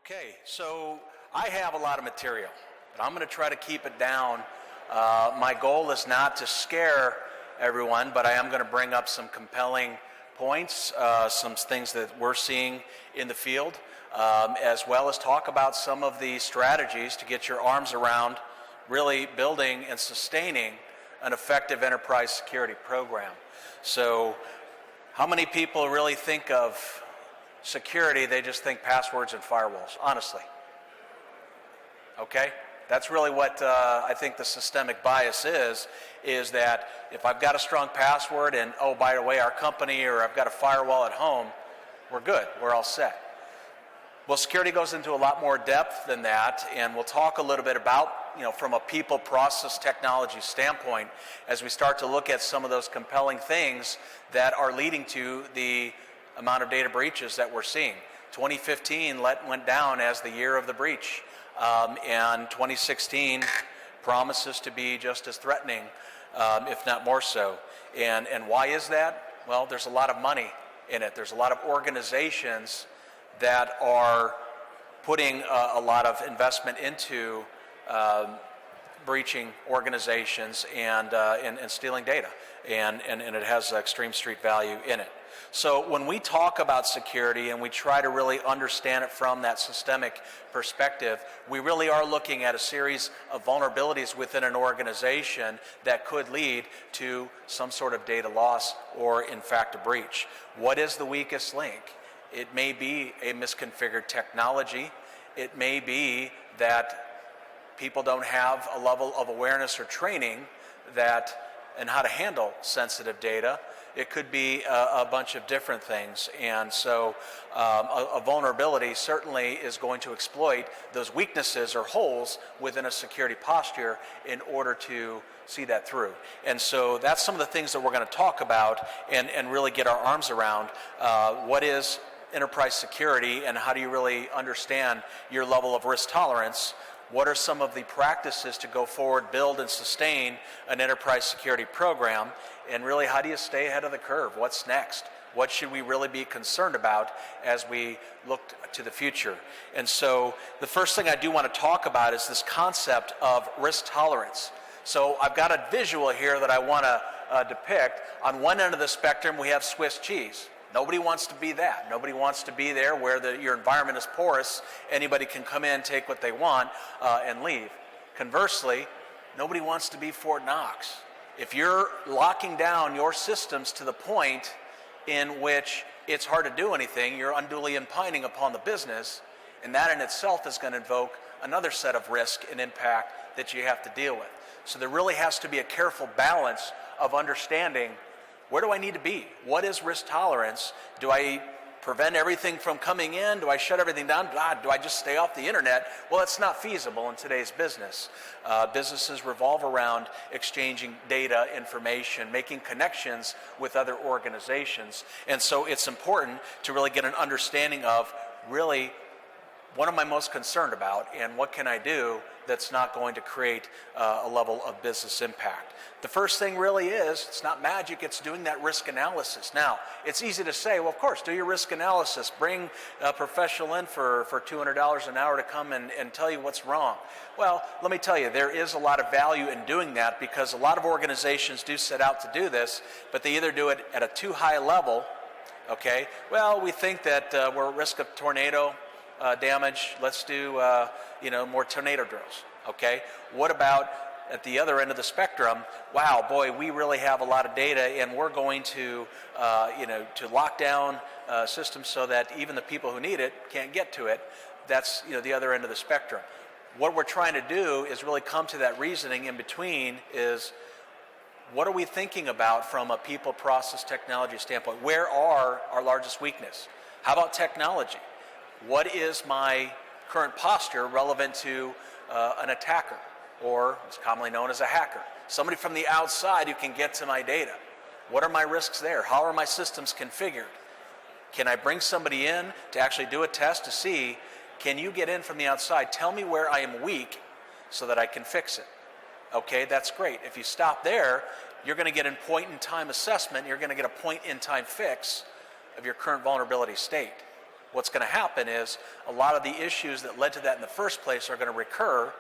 Okay, so I have a lot of material, but I'm going to try to keep it down. My goal is not to scare everyone, but I am going to bring up some compelling points, some things that we're seeing in the field, as well as talk about some of the strategies to get your arms around really building and sustaining an effective enterprise security program. So how many people really think of security, they just think passwords and firewalls, honestly? Okay? That's really what I think the systemic bias is that if I've got a strong password and, oh, by the way, our company, or I've got a firewall at home, we're good, we're all set. Well, security goes into a lot more depth than that, and we'll talk a little bit about, from a people, process, technology standpoint, as we start to look at some of those compelling things that are leading to the amount of data breaches that we're seeing. 2015 went down as the year of the breach, and 2016 promises to be just as threatening, if not more so. And why is that? Well, there's a lot of money in it. There's a lot of organizations that are putting a lot of investment into breaching organizations and stealing data, and it has extreme street value in it. So when we talk about security and we try to really understand it from that systemic perspective, we really are looking at a series of vulnerabilities within an organization that could lead to some sort of data loss or, in fact, a breach. What is the weakest link? It may be a misconfigured technology. It may be that people don't have a level of awareness or training and how to handle sensitive data. It could be a bunch of different things. And so a vulnerability certainly is going to exploit those weaknesses or holes within a security posture in order to see that through. And so that's some of the things that we're going to talk about and really get our arms around. What is enterprise security, and how do you really understand your level of risk tolerance? What are some of the practices to go forward, build and sustain an enterprise security program? And really, how do you stay ahead of the curve? What's next? What should we really be concerned about as we look to the future? And so the first thing I do want to talk about is this concept of risk tolerance. So I've got a visual here that I want to depict. On one end of the spectrum, we have Swiss cheese. Nobody wants to be that. Nobody wants to be there where your environment is porous. Anybody can come in, take what they want, and leave. Conversely, nobody wants to be Fort Knox. If you're locking down your systems to the point in which it's hard to do anything, you're unduly impining upon the business, and that in itself is going to invoke another set of risk and impact that you have to deal with. So there really has to be a careful balance of understanding, where do I need to be? What is risk tolerance? Do I prevent everything from coming in? Do I shut everything down? Do I just stay off the internet? Well, that's not feasible in today's business. Businesses revolve around exchanging data, information, making connections with other organizations. And so it's important to really get an understanding of really what am I most concerned about, and what can I do that's not going to create a level of business impact. The first thing really is, it's not magic, it's doing that risk analysis. Now, it's easy to say, well, of course, do your risk analysis. Bring a professional in for $200 an hour to come and tell you what's wrong. Well, let me tell you, there is a lot of value in doing that, because a lot of organizations do set out to do this, but they either do it at a too high level, okay? Well, we think that we're at risk of tornado damage. Let's do more tornado drills. Okay. What about at the other end of the spectrum? Wow, boy, we really have a lot of data, and we're going to lock down systems so that even the people who need it can't get to it. That's the other end of the spectrum. What we're trying to do is really come to that reasoning in between. Is what are we thinking about from a people, process, technology standpoint? Where are our largest weakness? How about technology? What is my current posture relevant to an attacker, or what's commonly known as a hacker? Somebody from the outside who can get to my data. What are my risks there? How are my systems configured? Can I bring somebody in to actually do a test to see, can you get in from the outside? Tell me where I am weak so that I can fix it. Okay, that's great. If you stop there, you're going to get a point-in-time assessment. You're going to get a point-in-time fix of your current vulnerability state. what's going to happen is a lot of the issues that led to that in the first place are going to recur,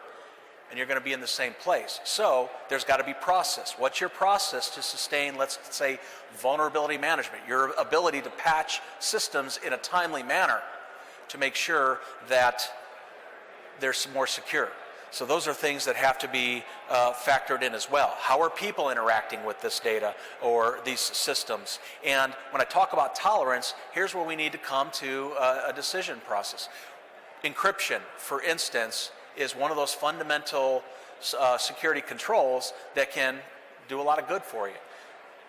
and you're going to be in the same place. So there's got to be process. What's your process to sustain, let's say, vulnerability management, your ability to patch systems in a timely manner to make sure that they're more secure? So those are things that have to be factored in as well. How are people interacting with this data or these systems? And when I talk about tolerance, here's where we need to come to a decision process. Encryption, for instance, is one of those fundamental security controls that can do a lot of good for you,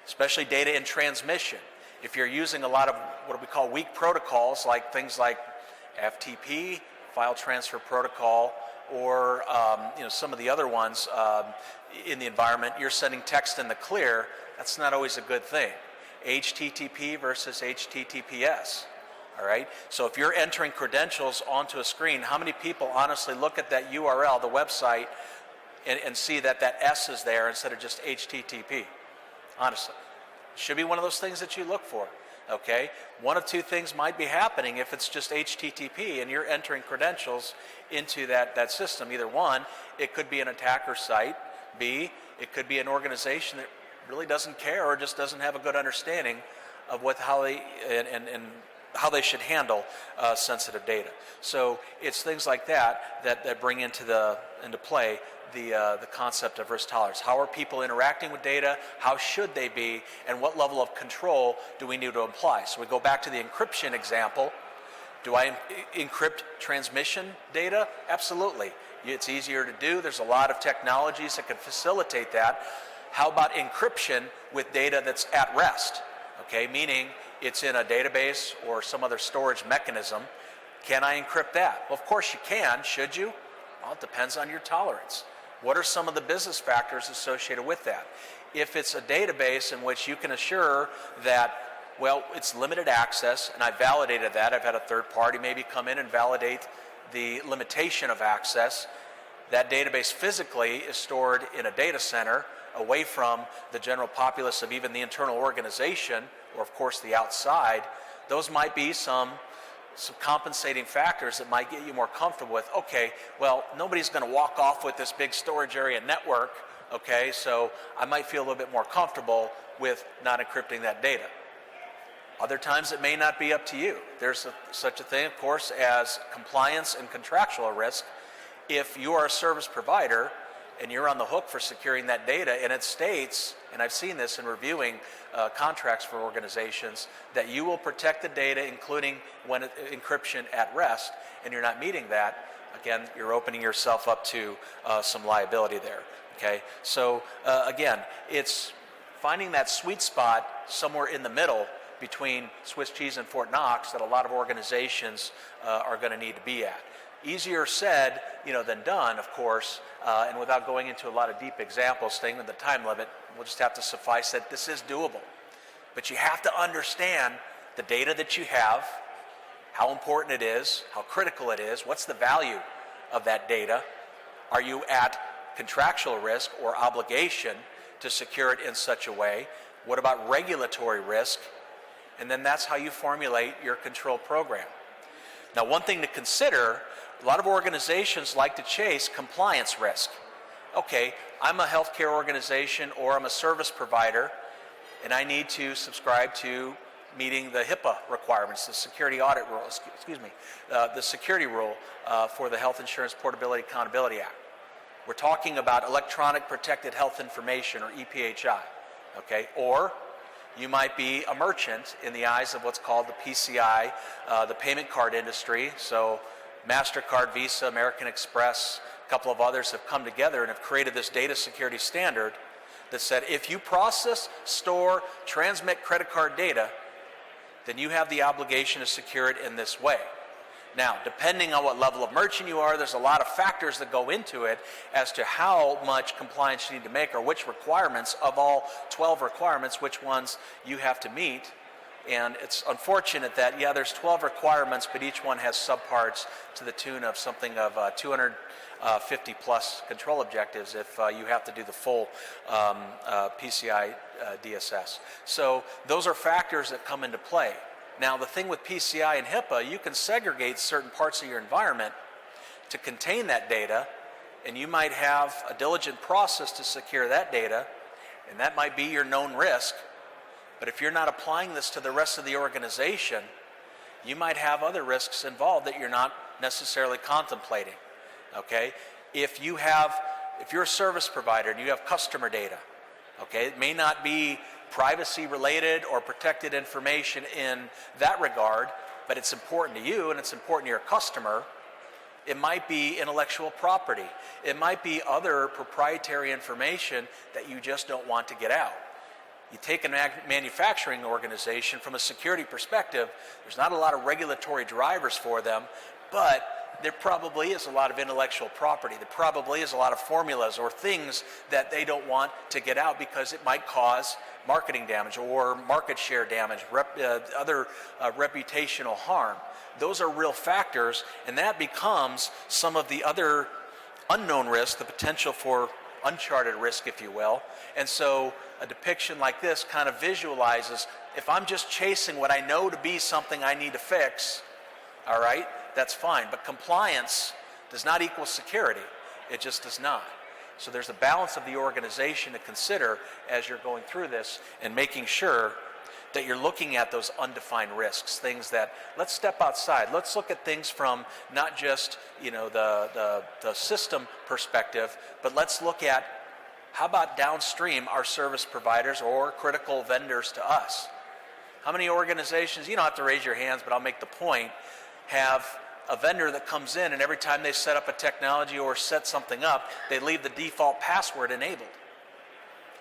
especially data in transmission. If you're using a lot of what we call weak protocols, like things like FTP, file transfer protocol, or some of the other ones in the environment, you're sending text in the clear. That's not always a good thing. HTTP versus HTTPS. All right. So if you're entering credentials onto a screen, how many people honestly look at that URL, the website, and see that that S is there instead of just HTTP? Honestly, it should be one of those things that you look for. Okay, one of two things might be happening if it's just HTTP and you're entering credentials into that system. Either one, it could be an attacker site. B, it could be an organization that really doesn't care or just doesn't have a good understanding of how they should handle sensitive data. So it's things like that bring into play the concept of risk tolerance. How are people interacting with data? How should they be? And what level of control do we need to apply? So we go back to the encryption example. Do I encrypt transmission data? Absolutely. It's easier to do. There's a lot of technologies that can facilitate that. How about encryption with data that's at rest? Okay, meaning it's in a database or some other storage mechanism. Can I encrypt that? Well, of course you can. Should you? Well, it depends on your tolerance. What are some of the business factors associated with that? If it's a database in which you can assure that, well, it's limited access, and I validated that. I've had a third party maybe come in and validate the limitation of access. That database physically is stored in a data center away from the general populace of even the internal organization, or of course the outside. Those might be some compensating factors that might get you more comfortable with, okay, well, nobody's going to walk off with this big storage area network, okay, so I might feel a little bit more comfortable with not encrypting that data. Other times it may not be up to you. There's such a thing, of course, as compliance and contractual risk. If you are a service provider and you're on the hook for securing that data, and it states, and I've seen this in reviewing contracts for organizations, that you will protect the data, including when encryption at rest, and you're not meeting that, again, you're opening yourself up to some liability there. Okay, so again, it's finding that sweet spot somewhere in the middle between Swiss cheese and Fort Knox that a lot of organizations are going to need to be at. Easier said, than done, of course, and without going into a lot of deep examples, staying with the time limit, we'll just have to suffice that this is doable. But you have to understand the data that you have, how important it is, how critical it is, what's the value of that data. Are you at contractual risk or obligation to secure it in such a way? What about regulatory risk? And then that's how you formulate your control program. Now, one thing to consider, a lot of organizations like to chase compliance risk. Okay, I'm a healthcare organization or I'm a service provider, and I need to subscribe to meeting the HIPAA requirements, the security audit rule, the security rule for the Health Insurance Portability Accountability Act. We're talking about electronic protected health information, or EPHI, okay? Or you might be a merchant in the eyes of what's called the PCI, the payment card industry. So MasterCard, Visa, American Express, a couple of others have come together and have created this data security standard that said if you process, store, transmit credit card data, then you have the obligation to secure it in this way. Now, depending on what level of merchant you are, there's a lot of factors that go into it as to how much compliance you need to make, or which requirements of all 12 requirements, which ones you have to meet. And it's unfortunate that, there's 12 requirements, but each one has subparts to the tune of something of 250 plus control objectives if you have to do the full PCI DSS. So those are factors that come into play. Now, the thing with PCI and HIPAA, you can segregate certain parts of your environment to contain that data, and you might have a diligent process to secure that data, and that might be your known risk. But if you're not applying this to the rest of the organization, you might have other risks involved that you're not necessarily contemplating, okay? If you're a service provider and you have customer data, okay, it may not be privacy related or protected information in that regard, but it's important to you and it's important to your customer. It might be intellectual property. It might be other proprietary information that you just don't want to get out. You take a manufacturing organization, from a security perspective, there's not a lot of regulatory drivers for them, but there probably is a lot of intellectual property. There probably is a lot of formulas or things that they don't want to get out because it might cause marketing damage or market share damage, other reputational harm. Those are real factors, and that becomes some of the other unknown risk, the potential for uncharted risk, if you will. And so a depiction like this kind of visualizes, if I'm just chasing what I know to be something I need to fix, all right, that's fine. But compliance does not equal security. It just does not. So there's a balance of the organization to consider as you're going through this and making sure that you're looking at those undefined risks, things that, let's step outside. Let's look at things from not just, the system perspective, but let's look at, how about downstream our service providers or critical vendors to us? How many organizations, you don't have to raise your hands, but I'll make the point, have a vendor that comes in and every time they set up a technology or set something up, they leave the default password enabled?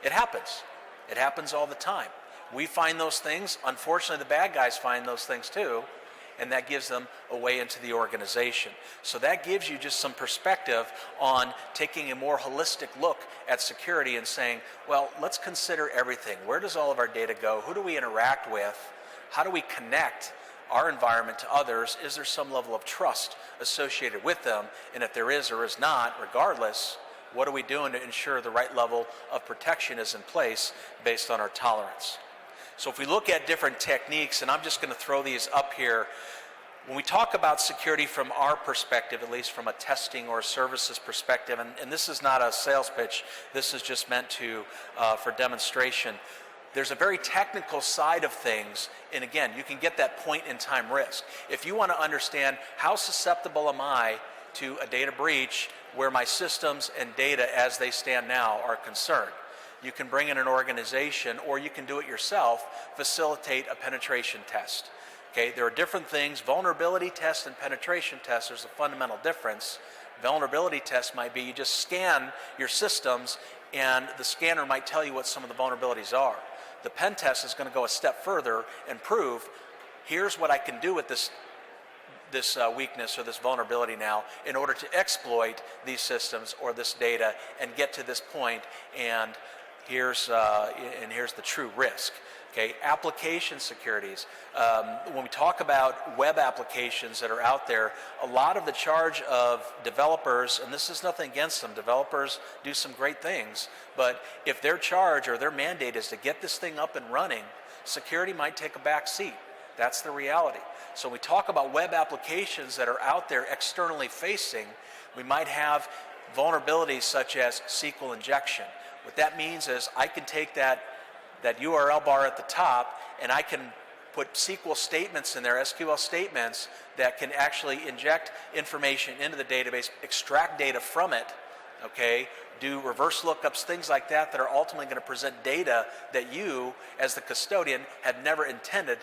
It happens. It happens all the time. We find those things. Unfortunately, the bad guys find those things too, and that gives them a way into the organization. So that gives you just some perspective on taking a more holistic look at security and saying, well, let's consider everything. Where does all of our data go? Who do we interact with? How do we connect our environment to others? Is there some level of trust associated with them? And if there is or is not, regardless, what are we doing to ensure the right level of protection is in place based on our tolerance? So if we look at different techniques, and I'm just going to throw these up here, when we talk about security from our perspective, at least from a testing or services perspective, and this is not a sales pitch, this is just meant to for demonstration, there's a very technical side of things, and again, you can get that point in time risk. If you want to understand how susceptible am I to a data breach where my systems and data as they stand now are concerned, you can bring in an organization, or you can do it yourself, facilitate a penetration test. Okay, there are different things. Vulnerability tests and penetration tests, there's a fundamental difference. Vulnerability test might be you just scan your systems and the scanner might tell you what some of the vulnerabilities are. The pen test is going to go a step further and prove, here's what I can do with this weakness or this vulnerability now in order to exploit these systems or this data and get to this point, and here's the true risk. Okay, application securities. When we talk about web applications that are out there, a lot of the charge of developers, and this is nothing against them, developers do some great things, but if their charge or their mandate is to get this thing up and running, security might take a back seat. That's the reality. So when we talk about web applications that are out there externally facing, we might have vulnerabilities such as SQL injection. What that means is I can take that URL bar at the top and I can put SQL statements in there, SQL statements that can actually inject information into the database, extract data from it, okay, do reverse lookups, things like that that are ultimately going to present data that you, as the custodian, had never intended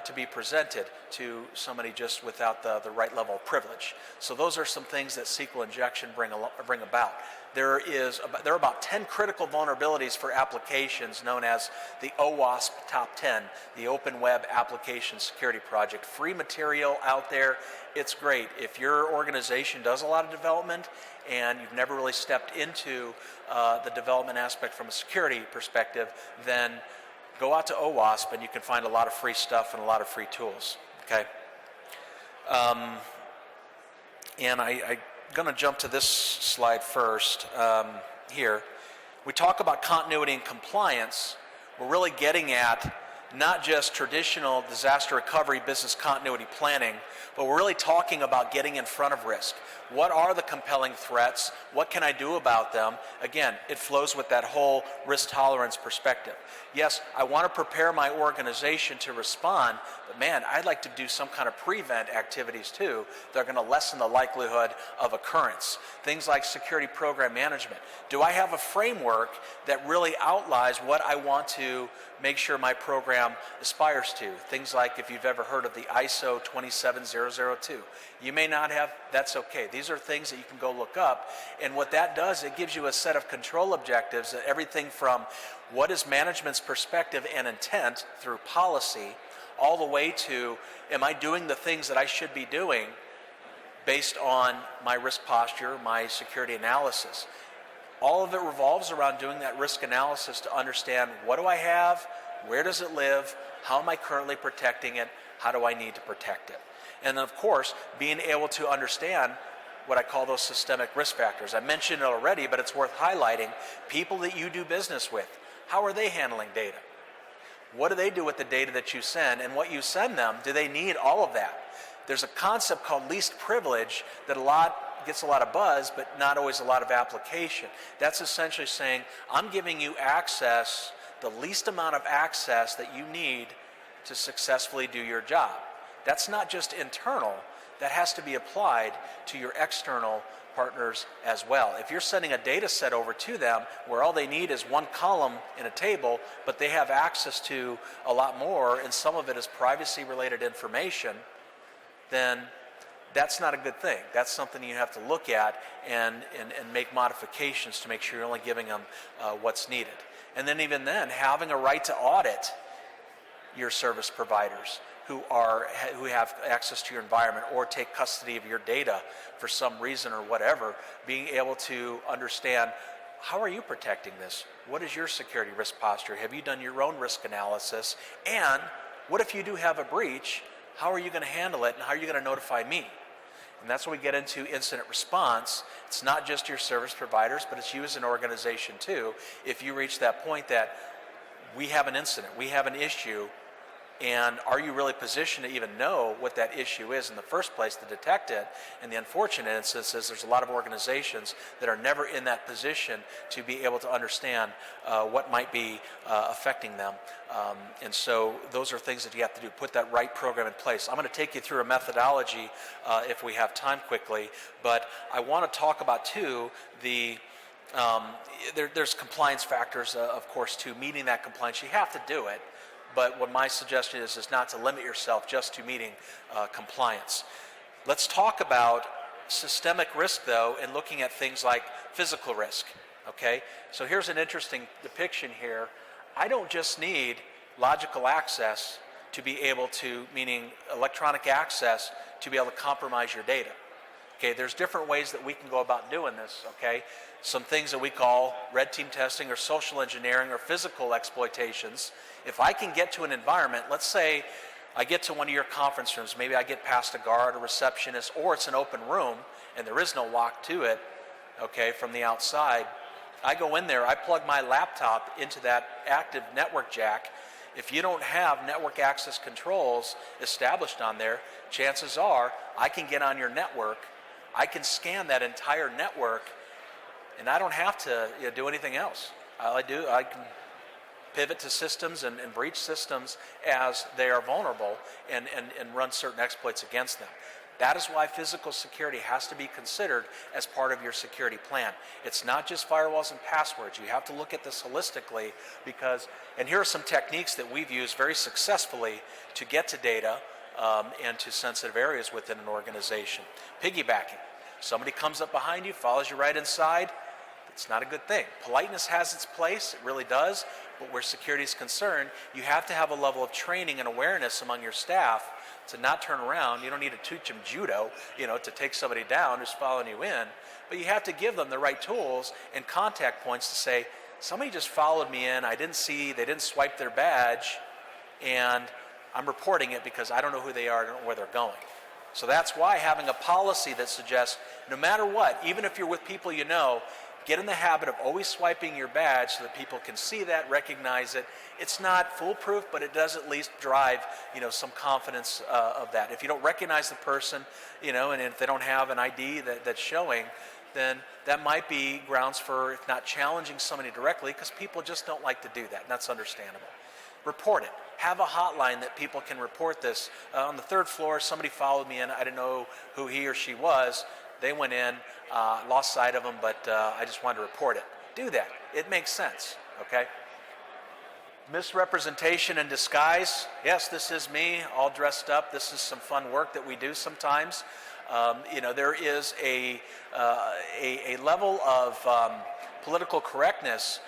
to be presented to somebody just without the right level of privilege. So those are some things that SQL injection bring about. There are about 10 critical vulnerabilities for applications known as the OWASP Top 10, the Open Web Application Security Project. Free material out there. It's great. If your organization does a lot of development and you've never really stepped into the development aspect from a security perspective, then go out to OWASP and you can find a lot of free stuff and a lot of free tools. Okay. And I'm going to jump to this slide first here. We talk about continuity and compliance. We're really getting at not just traditional disaster recovery business continuity planning, but we're really talking about getting in front of risk. What are the compelling threats? What can I do about them? Again, it flows with that whole risk tolerance perspective. Yes, I want to prepare my organization to respond, but man, I'd like to do some kind of prevent activities too that are going to lessen the likelihood of occurrence. Things like security program management. Do I have a framework that really outlines what I want to make sure my program aspires to? Things like, if you've ever heard of the ISO 27002. You may not have, that's okay. These are things that you can go look up, and what that does, it gives you a set of control objectives, everything from what is management's perspective and intent through policy, all the way to, am I doing the things that I should be doing based on my risk posture, my security analysis. All of it revolves around doing that risk analysis to understand, what do I have, where does it live, how am I currently protecting it, how do I need to protect it? And then, of course, being able to understand what I call those systemic risk factors. I mentioned it already, but it's worth highlighting. People that you do business with, how are they handling data? What do they do with the data that you send? And what you send them, do they need all of that? There's a concept called least privilege that gets a lot of buzz, but not always a lot of application. That's essentially saying, I'm giving you access, the least amount of access that you need to successfully do your job. That's not just internal, that has to be applied to your external partners as well. If you're sending a data set over to them where all they need is one column in a table, but they have access to a lot more, and some of it is privacy related information, then that's not a good thing. That's something you have to look at and make modifications to make sure you're only giving them what's needed. And then even then, having a right to audit your service providers who have access to your environment or take custody of your data for some reason or whatever, being able to understand, how are you protecting this? What is your security risk posture? Have you done your own risk analysis? And what if you do have a breach? How are you going to handle it, and how are you going to notify me? And that's when we get into incident response. It's not just your service providers, but it's you as an organization too. If you reach that point that we have an incident, we have an issue, and are you really positioned to even know what that issue is in the first place to detect it? And the unfortunate instance is there's a lot of organizations that are never in that position to be able to understand what might be affecting them. And so those are things that you have to do, put that right program in place. I'm going to take you through a methodology if we have time quickly, but I want to talk about too there's compliance factors, of course, to meeting that compliance. You have to do it. But what my suggestion is not to limit yourself just to meeting compliance. Let's talk about systemic risk, though, and looking at things like physical risk. Okay? So here's an interesting depiction here. I don't just need logical access to be able to, meaning electronic access, to be able to compromise your data. Okay, there's different ways that we can go about doing this, okay? Some things that we call red team testing or social engineering or physical exploitations. If I can get to an environment, let's say I get to one of your conference rooms, maybe I get past a guard, a receptionist, or it's an open room and there is no lock to it, okay, from the outside. I go in there, I plug my laptop into that active network jack. If you don't have network access controls established on there, chances are I can get on your network, I can scan that entire network, and I don't have to do anything else. All I do, I can pivot to systems and breach systems as they are vulnerable and run certain exploits against them. That is why physical security has to be considered as part of your security plan. It's not just firewalls and passwords. You have to look at this holistically because, and here are some techniques that we've used very successfully to get to data and to sensitive areas within an organization. Piggybacking. Somebody comes up behind you, follows you right inside. It's not a good thing. Politeness has its place, it really does, but where security is concerned, you have to have a level of training and awareness among your staff to not turn around. You don't need to teach them judo, to take somebody down who's following you in, but you have to give them the right tools and contact points to say, somebody just followed me in, they didn't swipe their badge, and I'm reporting it because I don't know who they are, I don't know where they're going. So that's why having a policy that suggests no matter what, even if you're with people you know, get in the habit of always swiping your badge so that people can see that, recognize it. It's not foolproof, but it does at least drive, some confidence of that. If you don't recognize the person, and if they don't have an ID that's showing, then that might be grounds for, if not challenging somebody directly, because people just don't like to do that, and that's understandable. Report it. Have a hotline that people can report this. On the 3rd floor, somebody followed me in. I didn't know who he or she was. They went in, lost sight of them, but I just wanted to report it. Do that. It makes sense, okay? Misrepresentation in disguise. Yes, this is me, all dressed up. This is some fun work that we do sometimes. There is a level of political correctness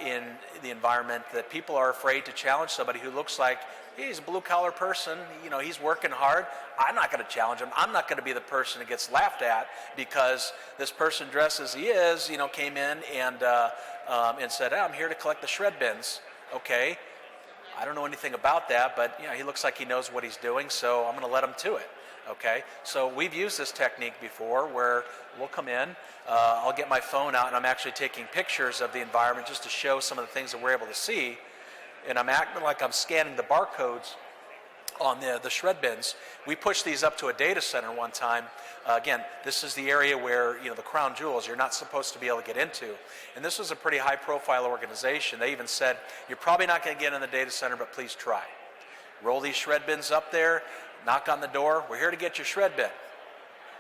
in the environment that people are afraid to challenge somebody who looks like he's a blue-collar person, he's working hard. I'm not going to challenge him. I'm not going to be the person that gets laughed at because this person dressed as he is, came in and said, I'm here to collect the shred bins. Okay, I don't know anything about that, but he looks like he knows what he's doing, so I'm going to let him to it. Okay, so we've used this technique before where we'll come in, I'll get my phone out and I'm actually taking pictures of the environment just to show some of the things that we're able to see, and I'm acting like I'm scanning the barcodes on the shred bins. We pushed these up to a data center one time. Again, this is the area where the crown jewels you're not supposed to be able to get into, and this was a pretty high profile organization. They even said, you're probably not going to get in the data center, but please try. Roll these shred bins up there, knock on the door, we're here to get your shred bin.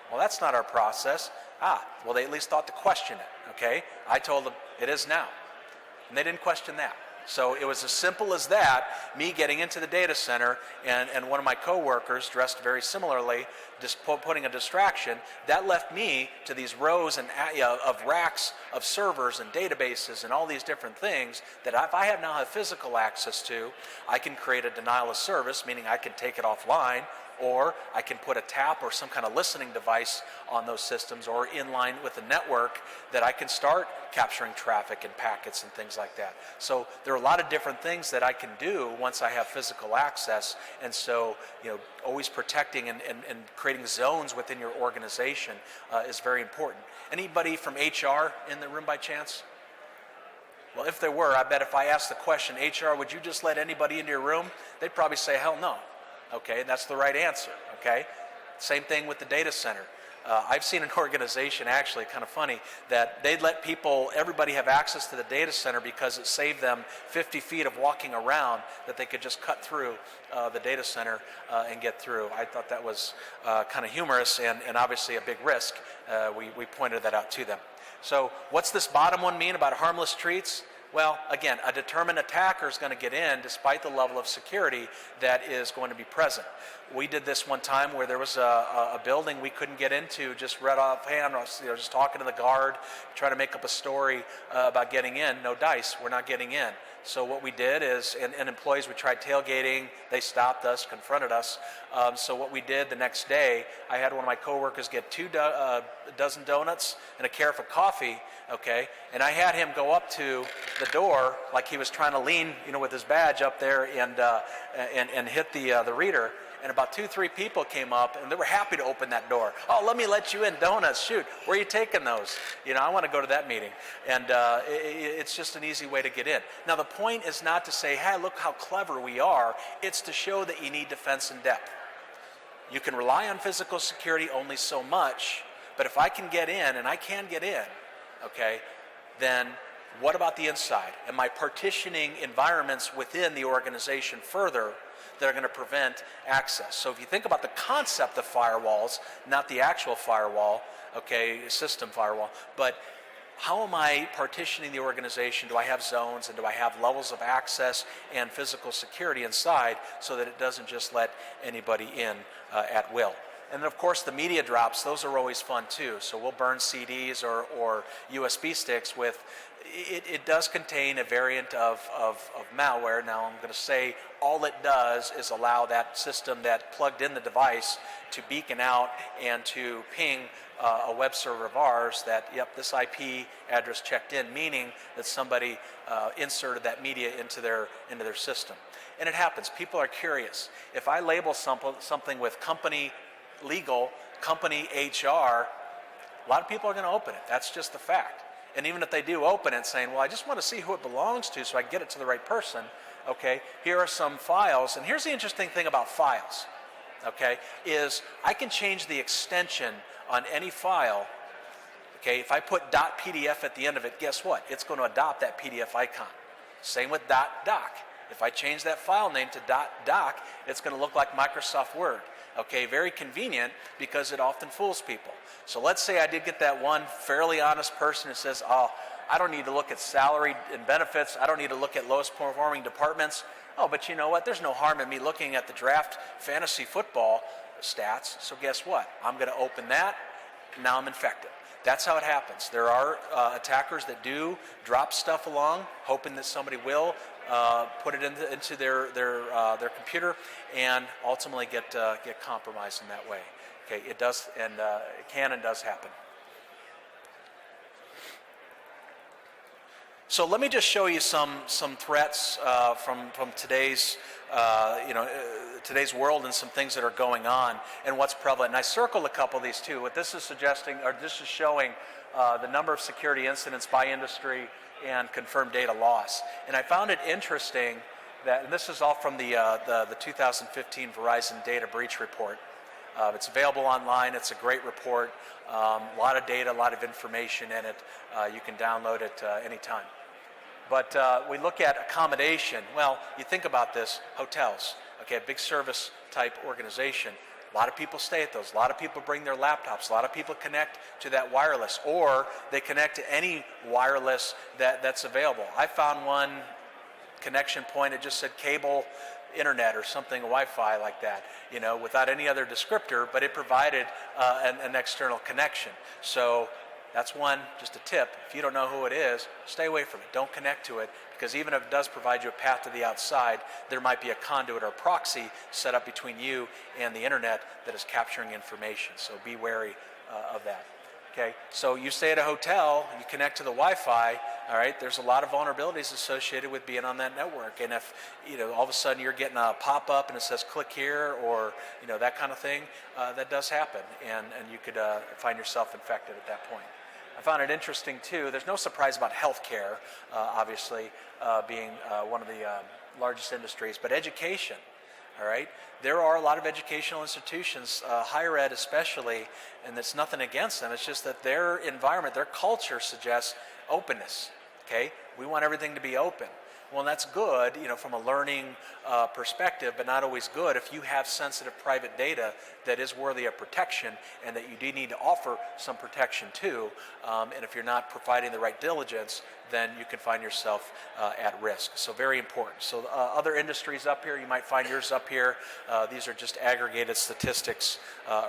Well, that's not our process. Well, they at least thought to question it, okay? I told them, it is now. And they didn't question that. So it was as simple as that, me getting into the data center and one of my coworkers dressed very similarly, just putting a distraction, that left me to these rows of racks of servers and databases and all these different things that if I now have physical access to, I can create a denial of service, meaning I can take it offline, or I can put a tap or some kind of listening device on those systems or in line with the network that I can start capturing traffic and packets and things like that. So there are a lot of different things that I can do once I have physical access, and so always protecting and creating zones within your organization is very important. Anybody from HR in the room by chance? Well, if there were, I bet if I asked the question, HR, would you just let anybody into your room? They'd probably say, hell no. Okay, and that's the right answer, okay? Same thing with the data center. I've seen an organization, actually, kind of funny, that they'd let everybody have access to the data center because it saved them 50 feet of walking around, that they could just cut through the data center and get through. I thought that was kind of humorous and obviously a big risk. We pointed that out to them. So what's this bottom one mean about harmless treats? Well, again, a determined attacker is going to get in despite the level of security that is going to be present. We did this one time where there was a building we couldn't get into, just right offhand, just talking to the guard, trying to make up a story about getting in. No dice, we're not getting in. So what we did is, and employees, we tried tailgating, they stopped us, confronted us. So what we did the next day, I had one of my coworkers get 2 dozen donuts and a carafe of coffee, okay, and I had him go up to the door like he was trying to lean, with his badge up there and hit the reader. And about 2-3 people came up, and they were happy to open that door. Oh, let me let you in, donuts. Shoot, where are you taking those? I want to go to that meeting. And it's just an easy way to get in. Now, the point is not to say, hey, look how clever we are. It's to show that you need defense in depth. You can rely on physical security only so much, but if I can get in, and I can get in, okay, then what about the inside? Am I partitioning environments within the organization further that are going to prevent access? So if you think about the concept of firewalls, not the actual firewall, okay, system firewall, but how am I partitioning the organization? Do I have zones, and do I have levels of access and physical security inside so that it doesn't just let anybody in at will? And then, of course, the media drops, those are always fun too. So we'll burn CDs or USB sticks with, it does contain a variant of malware. Now, I'm going to say all it does is allow that system that plugged in the device to beacon out and to ping a web server of ours that, yep, this IP address checked in, meaning that somebody inserted that media into their system. And it happens. People are curious. If I label something with company legal, company HR, a lot of people are going to open it. That's just the fact. And even if they do open it saying, well, I just want to see who it belongs to so I can get it to the right person, okay, here are some files. And here's the interesting thing about files, okay, is I can change the extension on any file. Okay, if I put .pdf at the end of it, guess what? It's going to adopt that PDF icon. Same with .doc. If I change that file name to .doc, it's going to look like Microsoft Word. Okay, very convenient because it often fools people. So let's say I did get that one fairly honest person who says, oh, I don't need to look at salary and benefits. I don't need to look at lowest performing departments. Oh, but you know what? There's no harm in me looking at the draft fantasy football stats. So guess what? I'm going to open that. Now I'm infected. That's how it happens. There are attackers that do drop stuff along, hoping that somebody will put it into their computer, and ultimately get compromised in that way. Okay, it does, and it can and does happen. So let me just show you some threats from today's today's world and some things that are going on and what's prevalent. And I circled a couple of these too. What this is suggesting, or this is showing, the number of security incidents by industry and confirmed data loss. And I found it interesting that, and this is all from the 2015 Verizon Data Breach Report. It's available online. It's a great report. A lot of data, a lot of information in it. You can download it anytime. But we look at accommodation. Well, you think about this, hotels, okay, a big service type organization. A lot of people stay at those. A lot of people bring their laptops. A lot of people connect to that wireless, or they connect to any wireless that's available. I found one connection point that just said cable internet or something, Wi-Fi like that, you know, without any other descriptor, but it provided an external connection. So that's one, just a tip. If you don't know who it is, stay away from it. Don't connect to it, because even if it does provide you a path to the outside, there might be a conduit or proxy set up between you and the internet that is capturing information. So be wary of that. Okay, so you stay at a hotel, you connect to the Wi-Fi, all right, there's a lot of vulnerabilities associated with being on that network. And if, you know, all of a sudden you're getting a pop-up and it says click here, or, you know, that kind of thing, that does happen. And you could find yourself infected at that point. I found it interesting too, there's no surprise about healthcare, obviously, being one of the largest industries, but education. All right, there are a lot of educational institutions, higher ed especially, and it's nothing against them. It's just that their environment, their culture suggests openness. Okay, we want everything to be open. Well, that's good, you know, from a learning perspective, but not always good if you have sensitive private data that is worthy of protection and that you do need to offer some protection to. And if you're not providing the right diligence, then you can find yourself at risk. So very important. So other industries up here, you might find yours up here. These are just aggregated statistics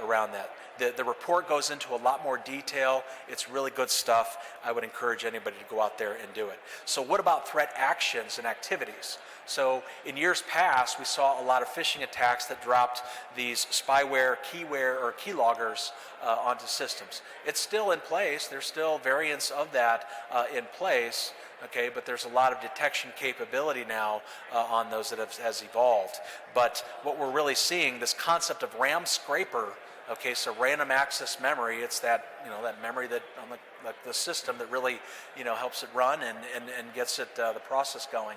around that. The report goes into a lot more detail. It's really good stuff. I would encourage anybody to go out there and do it. So what about threat actions and activities? So in years past, we saw a lot of phishing attacks that dropped these spyware, keyware, or keyloggers onto systems. It's still in place. There's still variants of that in place. Okay, but there's a lot of detection capability now on those that has evolved. But what we're really seeing, this concept of RAM scraper. Okay, so random access memory, it's that, you know, that memory that on the system that really, you know, helps it run and gets it the process going.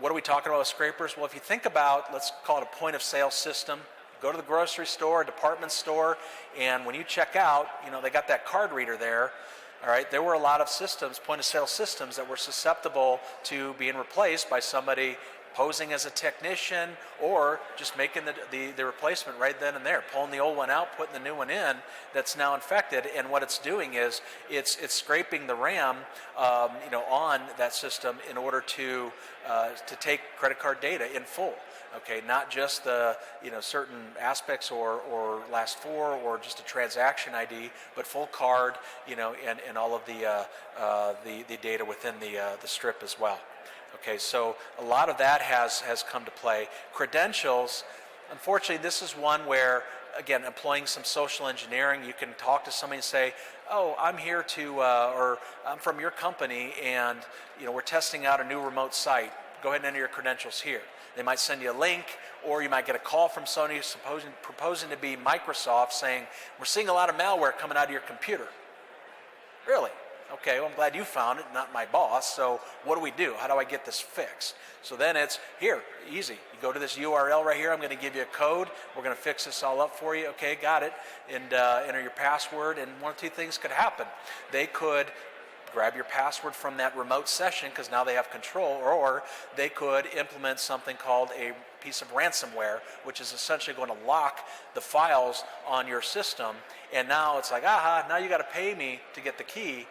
What are we talking about with scrapers? Well, if you think about, let's call it a point of sale system. Go to the grocery store, department store, and when you check out, you know, they got that card reader there. All right, there were a lot of systems, point of sale systems, that were susceptible to being replaced by somebody posing as a technician, or just making the replacement right then and there, pulling the old one out, putting the new one in that's now infected. And what it's doing is it's scraping the RAM, you know, on that system in order to take credit card data in full. Okay, not just the, you know, certain aspects or last four or just a transaction ID, but full card, you know, and all of the data within the strip as well. Okay, so a lot of that has come to play. Credentials, unfortunately, this is one where, again, employing some social engineering, you can talk to somebody and say, oh, I'm here to, or I'm from your company, and, you know, we're testing out a new remote site. Go ahead and enter your credentials here. They might send you a link, or you might get a call from Sony proposing to be Microsoft saying, we're seeing a lot of malware coming out of your computer. Really? Okay, well, I'm glad you found it, not my boss. So what do we do? How do I get this fixed? So then it's here, easy. You go to this URL right here. I'm going to give you a code. We're going to fix this all up for you. Okay, got it. And enter your password. And one of two things could happen. They could grab your password from that remote session because now they have control, or they could implement something called a piece of ransomware, which is essentially going to lock the files on your system. And now it's like, aha, now you got to pay me to get the key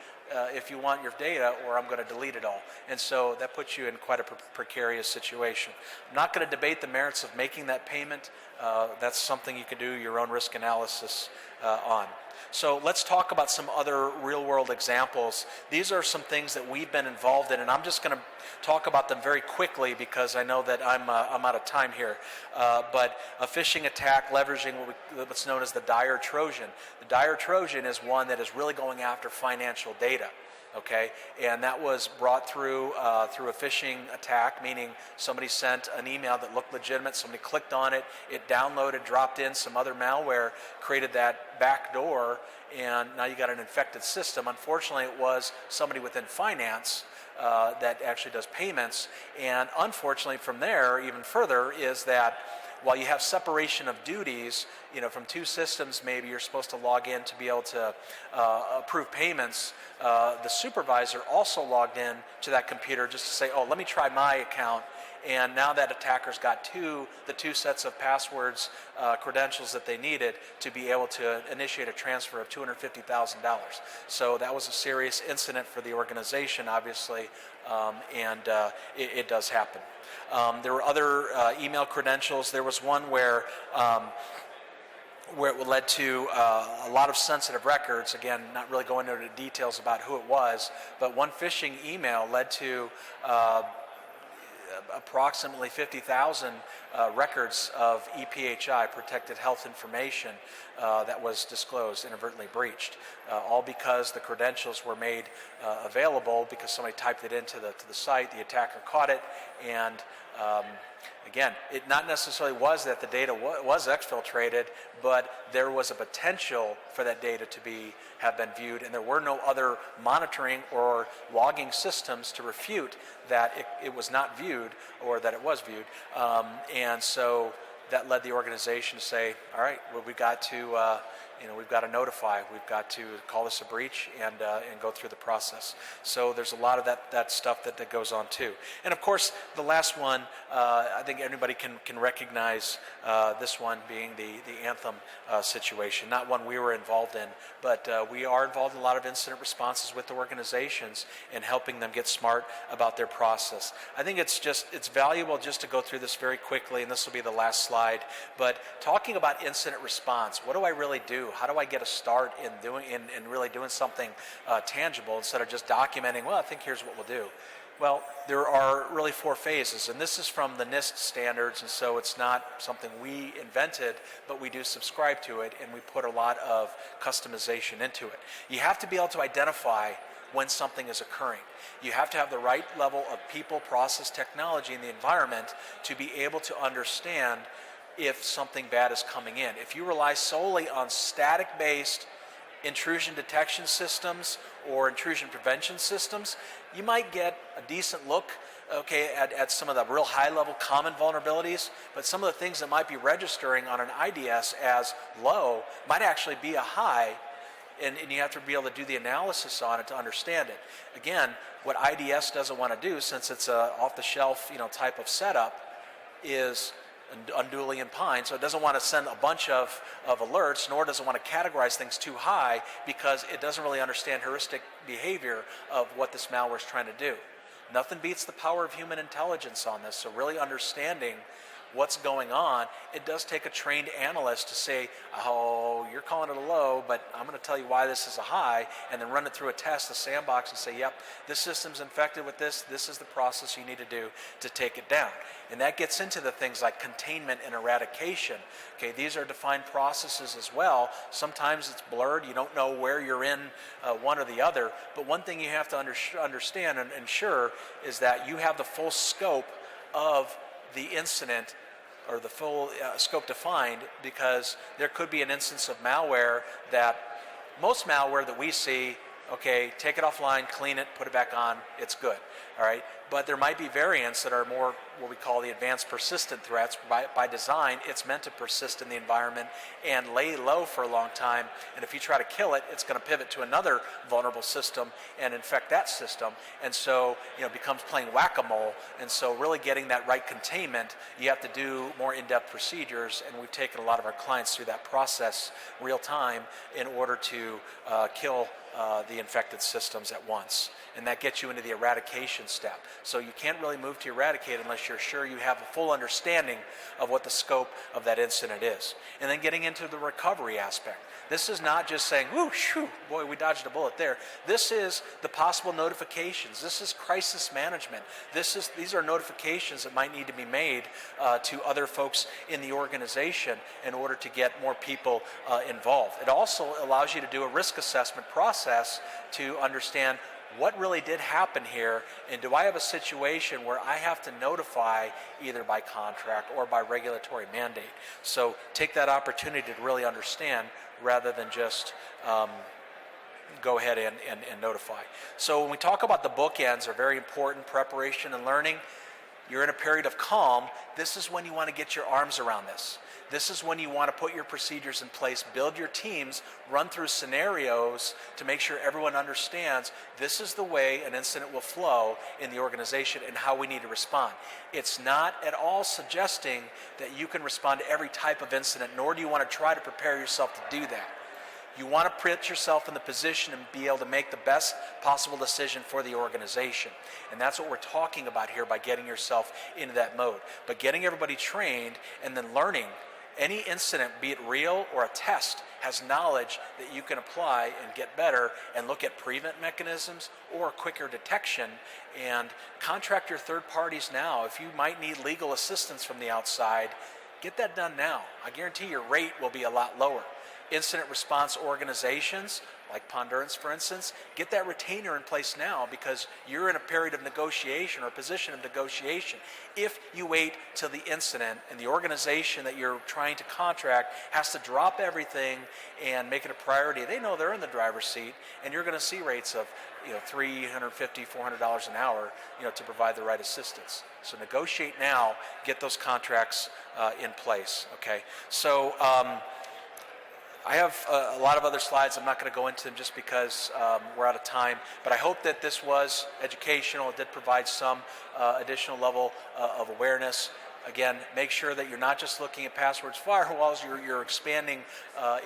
if you want your data, or I'm going to delete it all. And so that puts you in quite a precarious situation. I'm not going to debate the merits of making that payment. That's something you can do your own risk analysis on. So let's talk about some other real-world examples. These are some things that we've been involved in, and I'm just going to talk about them very quickly because I know that I'm out of time here. But a phishing attack leveraging what's known as the dire Trojan. The dire Trojan is one that is really going after financial data. Okay, and that was brought through a phishing attack, meaning somebody sent an email that looked legitimate, somebody clicked on it, it downloaded, dropped in some other malware, created that back door, and now you got an infected system. Unfortunately, it was somebody within finance that actually does payments, and unfortunately from there, even further, is that while you have separation of duties, from two systems, maybe you're supposed to log in to be able to approve payments. The supervisor also logged in to that computer just to say, oh, let me try my account. And now that attacker's got the two sets of passwords, credentials that they needed to be able to initiate a transfer of $250,000. So that was a serious incident for the organization, obviously, and it does happen. There were other email credentials. There was one where it led to a lot of sensitive records. Again, not really going into the details about who it was, but one phishing email led to approximately 50,000 records of EPHI, protected health information, that was disclosed, inadvertently breached, all because the credentials were made available because somebody typed it into the site, the attacker caught it, and again, it not necessarily was that the data was exfiltrated, but there was a potential for that data to have been viewed, and there were no other monitoring or logging systems to refute that it was not viewed or that it was viewed. And so that led the organization to say, all right, well, we've got to notify, we've got to call this a breach and go through the process. So there's a lot of that stuff that goes on too. And of course, the last one, I think everybody can recognize this one being the Anthem situation. Not one we were involved in, but we are involved in a lot of incident responses with the organizations and helping them get smart about their process. I think it's valuable just to go through this very quickly, and this will be the last slide. But talking about incident response, what do I really do? How do I get a start in really doing something tangible instead of just documenting, well, I think here's what we'll do? Well, there are really 4 phases, and this is from the NIST standards, and so it's not something we invented, but we do subscribe to it, and we put a lot of customization into it. You have to be able to identify when something is occurring. You have to have the right level of people, process, technology in the environment to be able to understand if something bad is coming in. If you rely solely on static-based intrusion detection systems or intrusion prevention systems, you might get a decent look, okay, at some of the real high-level common vulnerabilities, but some of the things that might be registering on an IDS as low might actually be a high, and you have to be able to do the analysis on it to understand it. Again, what IDS doesn't want to do, since it's a off-the-shelf type of setup, is unduly impine, so it doesn't want to send a bunch of alerts, nor does it want to categorize things too high because it doesn't really understand heuristic behavior of what this malware is trying to do. Nothing beats the power of human intelligence on this, so really understanding what's going on. It does take a trained analyst to say, oh, you're calling it a low, but I'm going to tell you why this is a high, and then run it through a test, a sandbox, and say, yep, this system's infected with this is the process you need to do to take it down. And that gets into the things like containment and eradication. Okay, these are defined processes as well. Sometimes it's blurred, you don't know where you're in one or the other, but one thing you have to understand and ensure is that you have the full scope of the incident, or the full scope defined, because there could be an instance of malware that most malware that we see okay, take it offline, clean it, put it back on, it's good, all right? But there might be variants that are more what we call the advanced persistent threats. By design, it's meant to persist in the environment and lay low for a long time, and if you try to kill it, it's going to pivot to another vulnerable system and infect that system, and so it becomes playing whack-a-mole. And so really getting that right containment, you have to do more in-depth procedures, and we've taken a lot of our clients through that process real time in order to kill the infected systems at once. And that gets you into the eradication step. So you can't really move to eradicate unless you're sure you have a full understanding of what the scope of that incident is. And then getting into the recovery aspect. This is not just saying, whoo, shoo, boy, we dodged a bullet there. This is the possible notifications. This is crisis management. These are notifications that might need to be made to other folks in the organization in order to get more people involved. It also allows you to do a risk assessment process to understand what really did happen here, and do I have a situation where I have to notify either by contract or by regulatory mandate. So take that opportunity to really understand rather than just go ahead and notify. So when we talk about the bookends are very important, preparation and learning, you're in a period of calm. This is when you want to get your arms around this. This is when you want to put your procedures in place, build your teams, run through scenarios to make sure everyone understands this is the way an incident will flow in the organization and how we need to respond. It's not at all suggesting that you can respond to every type of incident, nor do you want to try to prepare yourself to do that. You want to put yourself in the position and be able to make the best possible decision for the organization. And that's what we're talking about here by getting yourself into that mode. But getting everybody trained and then learning any incident, be it real or a test, has knowledge that you can apply and get better and look at prevent mechanisms or quicker detection, and contract your third parties now. If you might need legal assistance from the outside, get that done now. I guarantee your rate will be a lot lower. Incident response organizations, like Pondurance, for instance, get that retainer in place now because you're in a period of negotiation or a position of negotiation. If you wait till the incident and the organization that you're trying to contract has to drop everything and make it a priority, they know they're in the driver's seat, and you're going to see rates of $350, $400 an hour to provide the right assistance. So negotiate now, get those contracts in place. Okay, so I have a lot of other slides. I'm not going to go into them just because we're out of time, but I hope that this was educational. It did provide some additional level of awareness. Again, make sure that you're not just looking at passwords, firewalls, you're expanding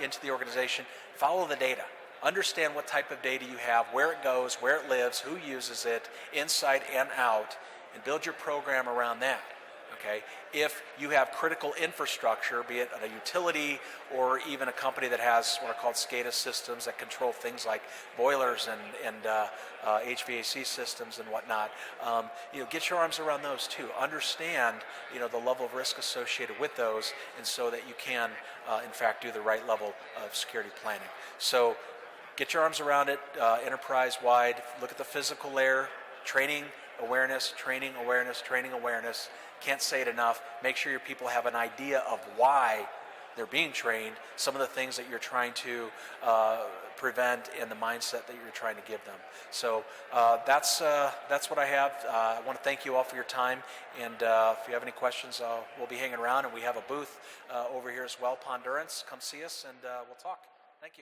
into the organization. Follow the data. Understand what type of data you have, where it goes, where it lives, who uses it, inside and out, and build your program around that. Okay. If you have critical infrastructure, be it a utility or even a company that has what are called SCADA systems that control things like boilers and HVAC systems and whatnot, get your arms around those too. Understand the level of risk associated with those, and so that you can in fact do the right level of security planning. So get your arms around it enterprise-wide. Look at the physical layer, training, awareness, training, awareness, training, awareness. Can't say it enough. Make sure your people have an idea of why they're being trained, some of the things that you're trying to prevent, and the mindset that you're trying to give them. So that's what I have. I want to thank you all for your time, and if you have any questions, we'll be hanging around, and we have a booth over here as well, Pondurance. Come see us, and we'll talk. Thank you.